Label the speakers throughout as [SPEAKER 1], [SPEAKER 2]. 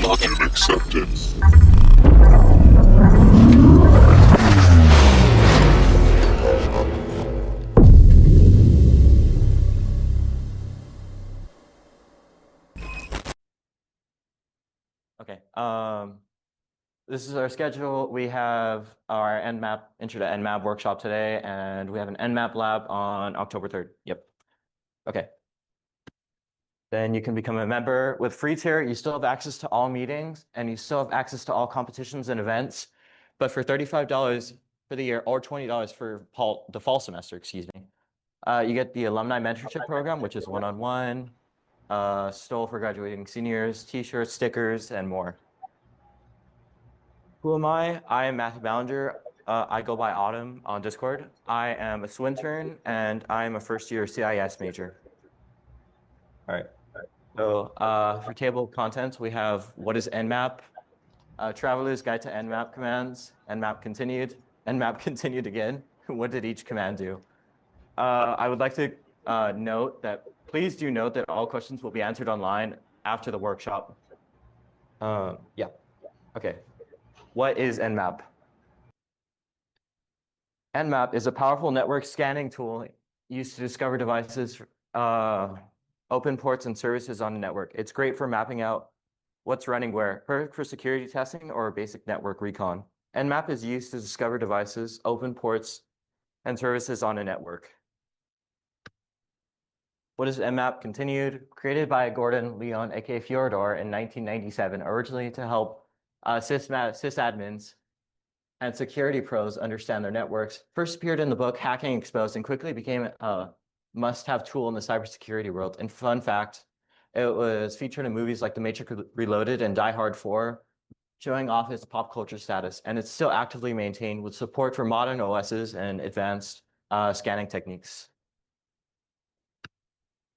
[SPEAKER 1] Login accepted.
[SPEAKER 2] Okay. This is our schedule. We have our NMAP Intro to NMAP workshop today, and we have an NMAP lab on October 3rd. Yep. Okay. Then you can become a member. With free tier, you still have access to all meetings, and you still have access to all competitions and events. But for $35 for the year or $20 for the fall semester, excuse me, you get the alumni mentorship program, which is one-on-one, stole for graduating seniors, t-shirts, stickers, and more. Who am I? I am Matthew Ballinger. I go by Autumn on Discord. I am a Swintern, and I am a first-year CIS major. All right. So for table of contents, we have what is NMAP, Traveler's Guide to NMAP commands, NMAP continued, NMAP continued again. What did each command do? I would like to please do note that all questions will be answered online after the workshop. Yeah. Okay. What is NMAP? NMAP is a powerful network scanning tool used to discover devices, open ports and services on a network. It's great for mapping out what's running where, perfect for security testing or basic network recon. NMAP is used to discover devices, open ports, and services on a network. What is NMAP continued? Created by Gordon Leon, aka Fjordor, in 1997, originally to help sysadmins and security pros understand their networks. First appeared in the book Hacking Exposed and quickly became a must-have tool in the cybersecurity world. And fun fact, it was featured in movies like The Matrix Reloaded and Die Hard 4, showing off its pop culture status. And it's still actively maintained with support for modern OSs and advanced scanning techniques.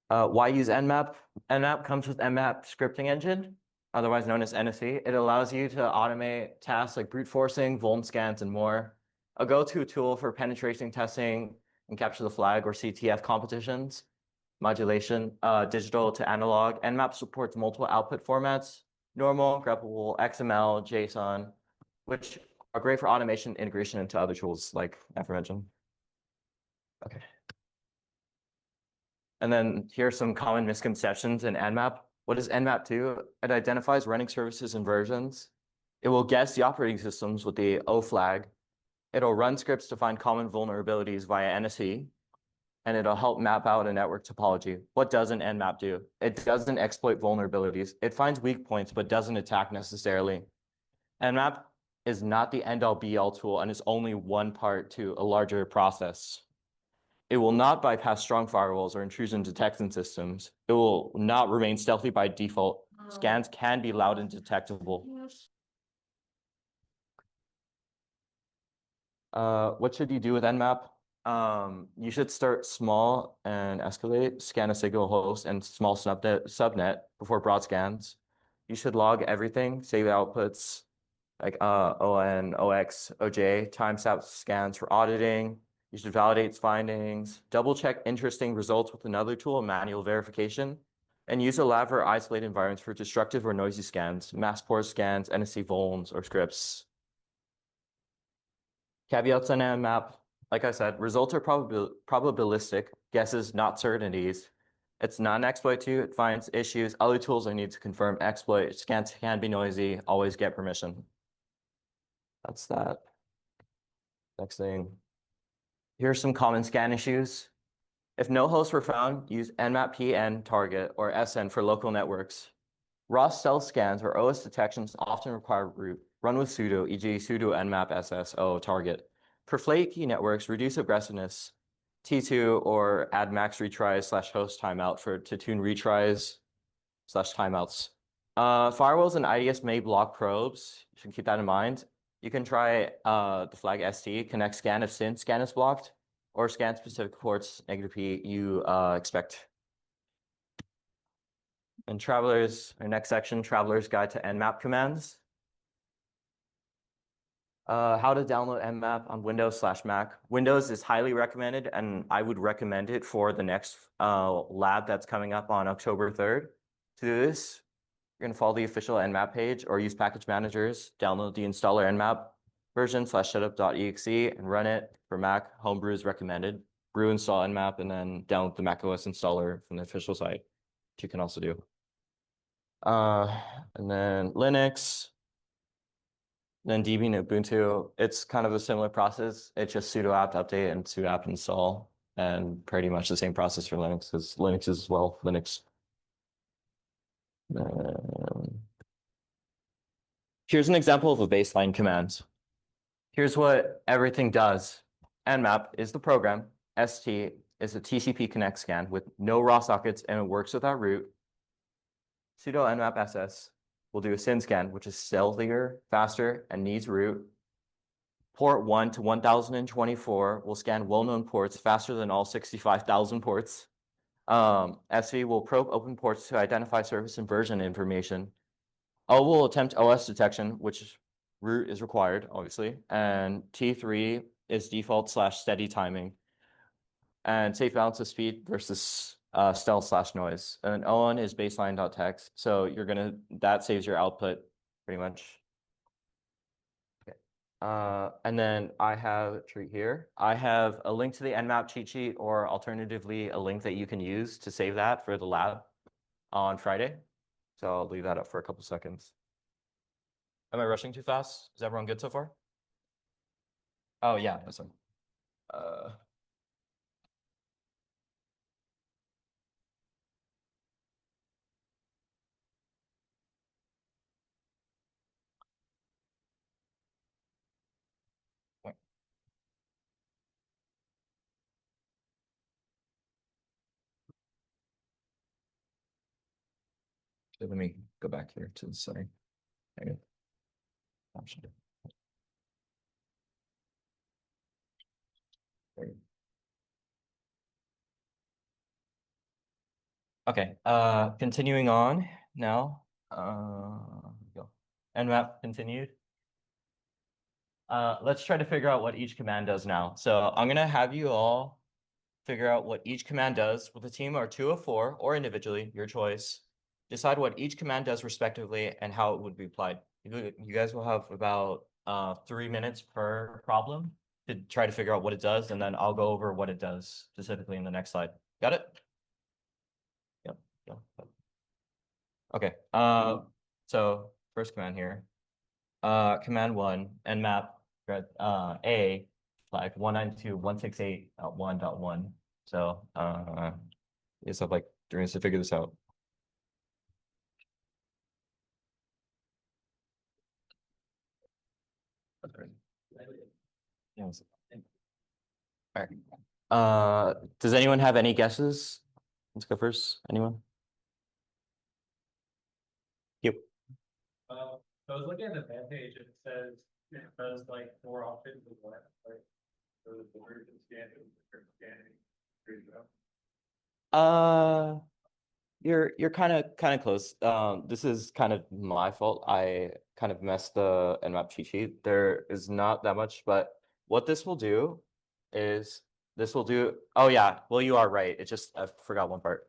[SPEAKER 2] Why use NMAP? NMAP comes with NMAP scripting engine, otherwise known as NSE. It allows you to automate tasks like brute forcing, vuln scans, and more. A go-to tool for penetration testing and capture the flag or CTF competitions, modulation, digital to analog. NMAP supports multiple output formats, normal, greppable, XML, JSON, which are great for automation integration into other tools like aforementioned. Okay. And then here are some common misconceptions in NMAP. What does NMAP do? It identifies running services and versions. It will guess the operating systems with the O flag. It'll run scripts to find common vulnerabilities via NSE, and it'll help map out a network topology. What doesn't NMAP do? It doesn't exploit vulnerabilities. It finds weak points, but doesn't attack necessarily. NMAP is not the end-all be-all tool and is only one part to a larger process. It will not bypass strong firewalls or intrusion detection systems. It will not remain stealthy by default. Scans can be loud and detectable. What should you do with NMAP? You should start small and escalate, scan a single host and small subnet before broad scans. You should log everything, save outputs like ON, OX, OJ, timestamp scans for auditing. You should validate findings, double check interesting results with another tool, manual verification, and use a lab or isolated environments for destructive or noisy scans, mass port scans, NSC vulns, or scripts. Caveats on NMAP, like I said, results are probabilistic, guesses, not certainties. It's not an exploit tool, it finds issues, other tools I need to confirm exploit, scans can be noisy, always get permission. That's that. Next thing. Here are some common scan issues. If no hosts were found, use NMAP PN target or SN for local networks. Raw cell scans or OS detections often require root. Run with sudo, e.g. sudo nmap SSO target. For flaky networks, reduce aggressiveness. T2 or add max retries / host timeout to tune retries / timeouts. Firewalls and IDS may block probes. You should keep that in mind. You can try the flag ST, connect scan if scan is blocked, or scan specific ports, negative P, you expect. And travelers, our next section, Traveler's Guide to NMAP commands. How to download NMAP on Windows / Mac. Windows is highly recommended, and I would recommend it for the next lab that's coming up on October 3rd. To do this, You're going to follow the official NMAP page or use package managers, download the installer NMAP version /setup.exe and run it for Mac. Homebrew is recommended. Brew install NMAP and then download the macOS installer from the official site, which you can also do. And then Linux, then DB and Ubuntu. It's kind of a similar process. It's just sudo apt update and sudo apt install, and pretty much the same process for Linux as Linux is as well. Linux. Here's an example of a baseline command. Here's what everything does. NMAP is the program. ST is a TCP connect scan with no raw sockets and it works without root. Sudo nmap ss will do a SYN scan, which is stealthier, faster, and needs root. Port 1 to 1024 will scan well-known ports faster than all 65,000 ports. SV will probe open ports to identify service and version information. O will attempt OS detection, which root is required, obviously. And T3 is default / steady timing. And safe balance of speed versus stealth / noise. And ON is baseline.txt. So that saves your output pretty much. Okay. And then I have a treat here. I have a link to the NMAP cheat sheet, or alternatively, a link that you can use to save that for the lab on Friday. So I'll leave that up for a couple seconds. Am I rushing too fast? Is everyone good so far? Oh yeah, that's one. Wait. Let me go back here to the side. Option. Okay, continuing on now. Go. NMAP continued. Let's try to figure out what each command does now. So I'm gonna have you all figure out what each command does with a team or 2 of 4 or individually, your choice. Decide what each command does respectively and how it would be applied. You guys will have about 3 minutes per problem to try to figure out what it does, and then I'll go over what it does specifically in the next slide. Got it? Yep. Yep. Okay. So first command here. Command 1 nmap a flag 192.168.1.1. So it's like doing this to figure this out. Yes. All right. Does anyone have any guesses? Let's go first. Anyone? Yep.
[SPEAKER 1] So I was looking at the web page and it says it does like more often than what, like the version scanning,
[SPEAKER 2] You're kind of close. This is kind of my fault. I kind of messed the nmap cheat sheet. There is not that much, but what this will do is oh yeah, well you are right. It just I forgot one part.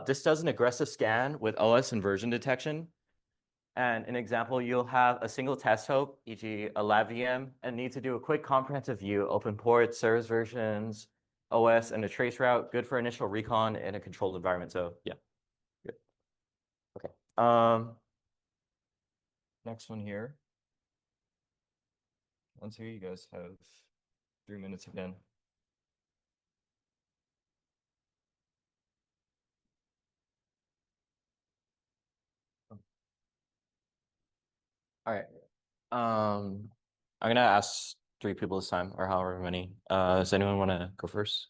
[SPEAKER 2] This does an aggressive scan with OS and version detection. And an example, you'll have a single test hope, e.g. a lab VM, and need to do a quick comprehensive view, open ports, service versions, OS, and a trace route, good for initial recon in a controlled environment. So yeah, good. Okay. Next one here. Once here, you guys have 3 minutes again. All right. I'm gonna ask 3 people this time, or however many. Does anyone want to go first?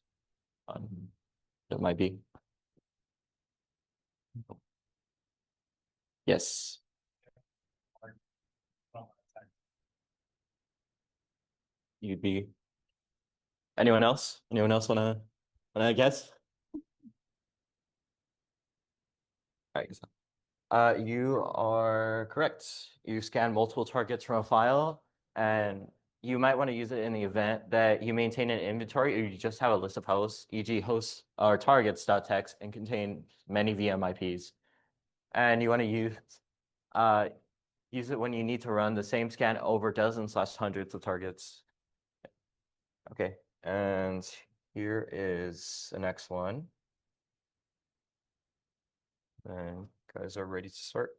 [SPEAKER 2] It might be. Yes. You'd be. Anyone else? Anyone else wanna guess? All right. You are correct. You scan multiple targets from a file, and you might want to use it in the event that you maintain an inventory or you just have a list of hosts, e.g. hosts or targets.txt, and contain many VM IPs. And you want to use Use it when you need to run the same scan over dozens/hundreds of targets. Okay, and here is the next one. And guys are ready to start.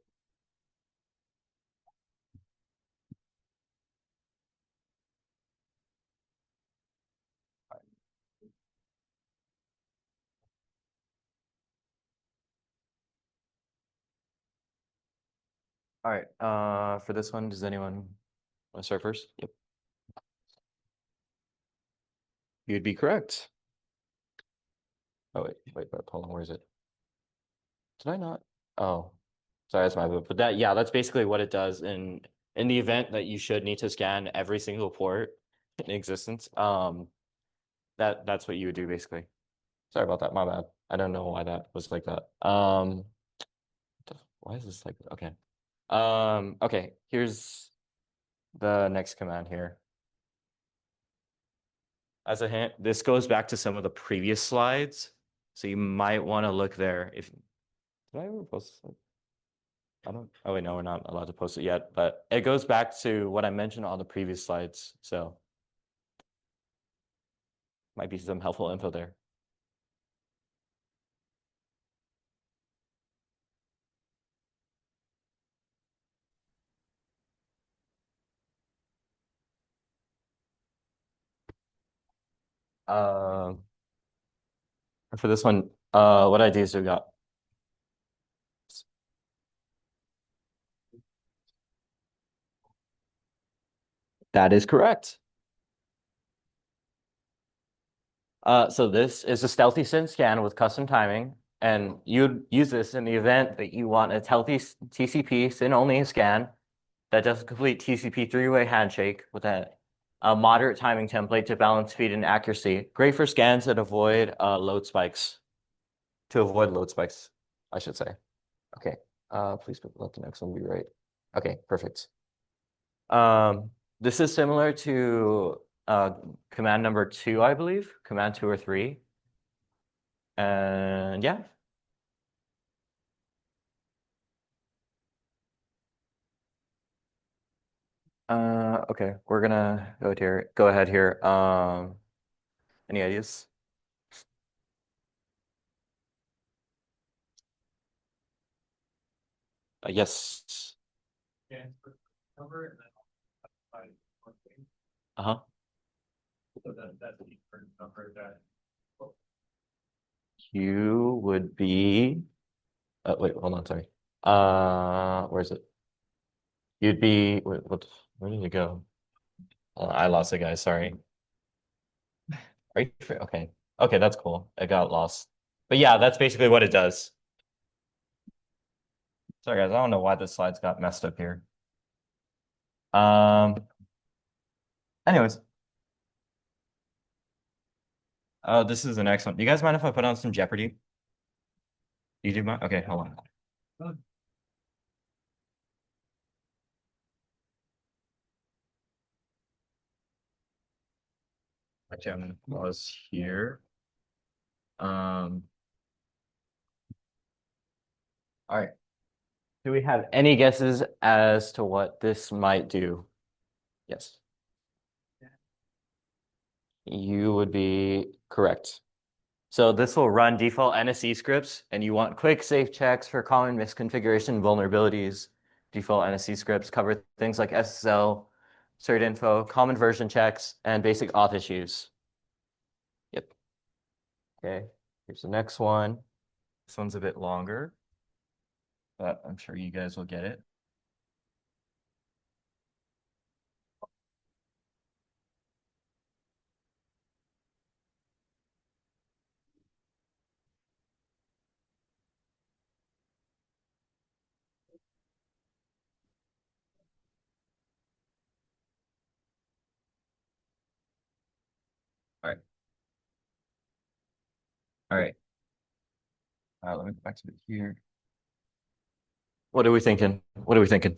[SPEAKER 2] All right, for this one, does anyone want to start first? Yep. You'd be correct. Oh, wait, hold on, where is it? Did I not? Oh, sorry, that's my bad. But that's basically what it does in the event that you should need to scan every single port in existence. That's what you would do basically. Sorry about that, my bad. I don't know why that was like that. Why is this like okay? Okay, here's the next command here. As a hint, this goes back to some of the previous slides, so you might want to look there. If did I ever post this? I don't. Oh wait, no, we're not allowed to post it yet. But it goes back to what I mentioned on the previous slides, so might be some helpful info there. Um, for this one, what ideas do we got? That is correct. So this is a stealthy SYN scan with custom timing, and you'd use this in the event that you want a stealthy TCP SYN-only scan that does a complete TCP three-way handshake with a moderate timing template to balance speed and accuracy. Great for scans that avoid load spikes. To avoid load spikes, I should say. Okay. Please let the next one be right. Okay, perfect. This is similar to command number 2, I believe, command 2 or 3. And yeah. Okay, we're gonna go ahead here. Any ideas? Yes.
[SPEAKER 1] Yeah, cover and then I.
[SPEAKER 2] Uh-huh.
[SPEAKER 1] So that's a different number that.
[SPEAKER 2] You would be wait, hold on, sorry. Where is it? You'd be where did it go? I lost it, guys. Sorry. Are you okay? Okay, that's cool. It got lost. But yeah, that's basically what it does. Sorry, guys. I don't know why the slides got messed up here. Anyways. Oh, this is the next one. Do you guys mind if I put on some Jeopardy? You do mind? Okay, hold on. Actually, I'm gonna pause here. All right. Do we have any guesses as to what this might do? Yes. You would be correct. So this will run default NSE scripts, and you want quick, safe checks for common misconfiguration vulnerabilities. Default NSE scripts cover things like SSL, cert info, common version checks, and basic auth issues. Yep. Okay, here's the next one. This one's a bit longer, but I'm sure you guys will get it. All right. All right. Let me go back to it here. What are we thinking? What are we thinking?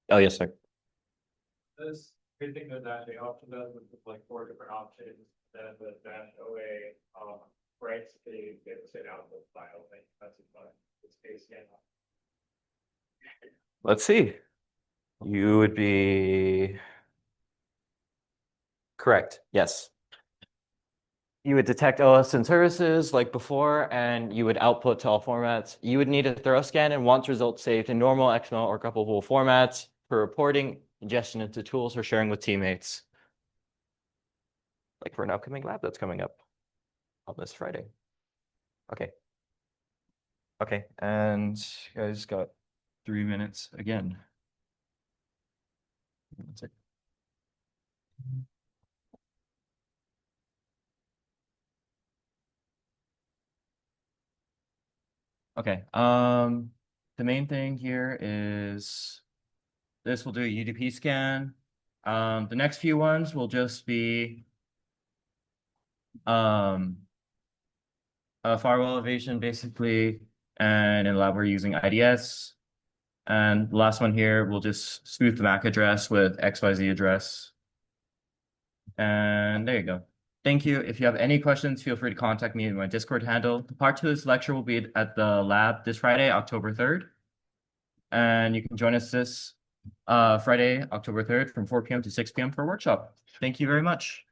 [SPEAKER 2] Oh, yes, sir.
[SPEAKER 1] This Good thing was actually option does with like 4 different options, then the dash OA, writes the sit output file, like that's fine. It's case, yeah.
[SPEAKER 2] Let's see. You would be correct. Yes. You would detect OSN services like before, and you would output to all formats. You would need a thorough scan and want results saved in normal XML or couplable formats for reporting, ingestion into tools, or sharing with teammates. Like for an upcoming lab that's coming up on this Friday. Okay. Okay, and you guys got 3 minutes again. That's it. Okay, the main thing here is this will do a UDP scan. The next few ones will just be a firewall elevation basically, and in lab we're using IDS. And the last one here, we'll just spoof the MAC address with XYZ address. And there you go. Thank you. If you have any questions, feel free to contact me in my Discord handle. The part 2 of this lecture will be at the lab this Friday, October 3rd. And you can join us this Friday, October 3rd from 4 p.m. to 6 p.m. for a workshop. Thank you very much.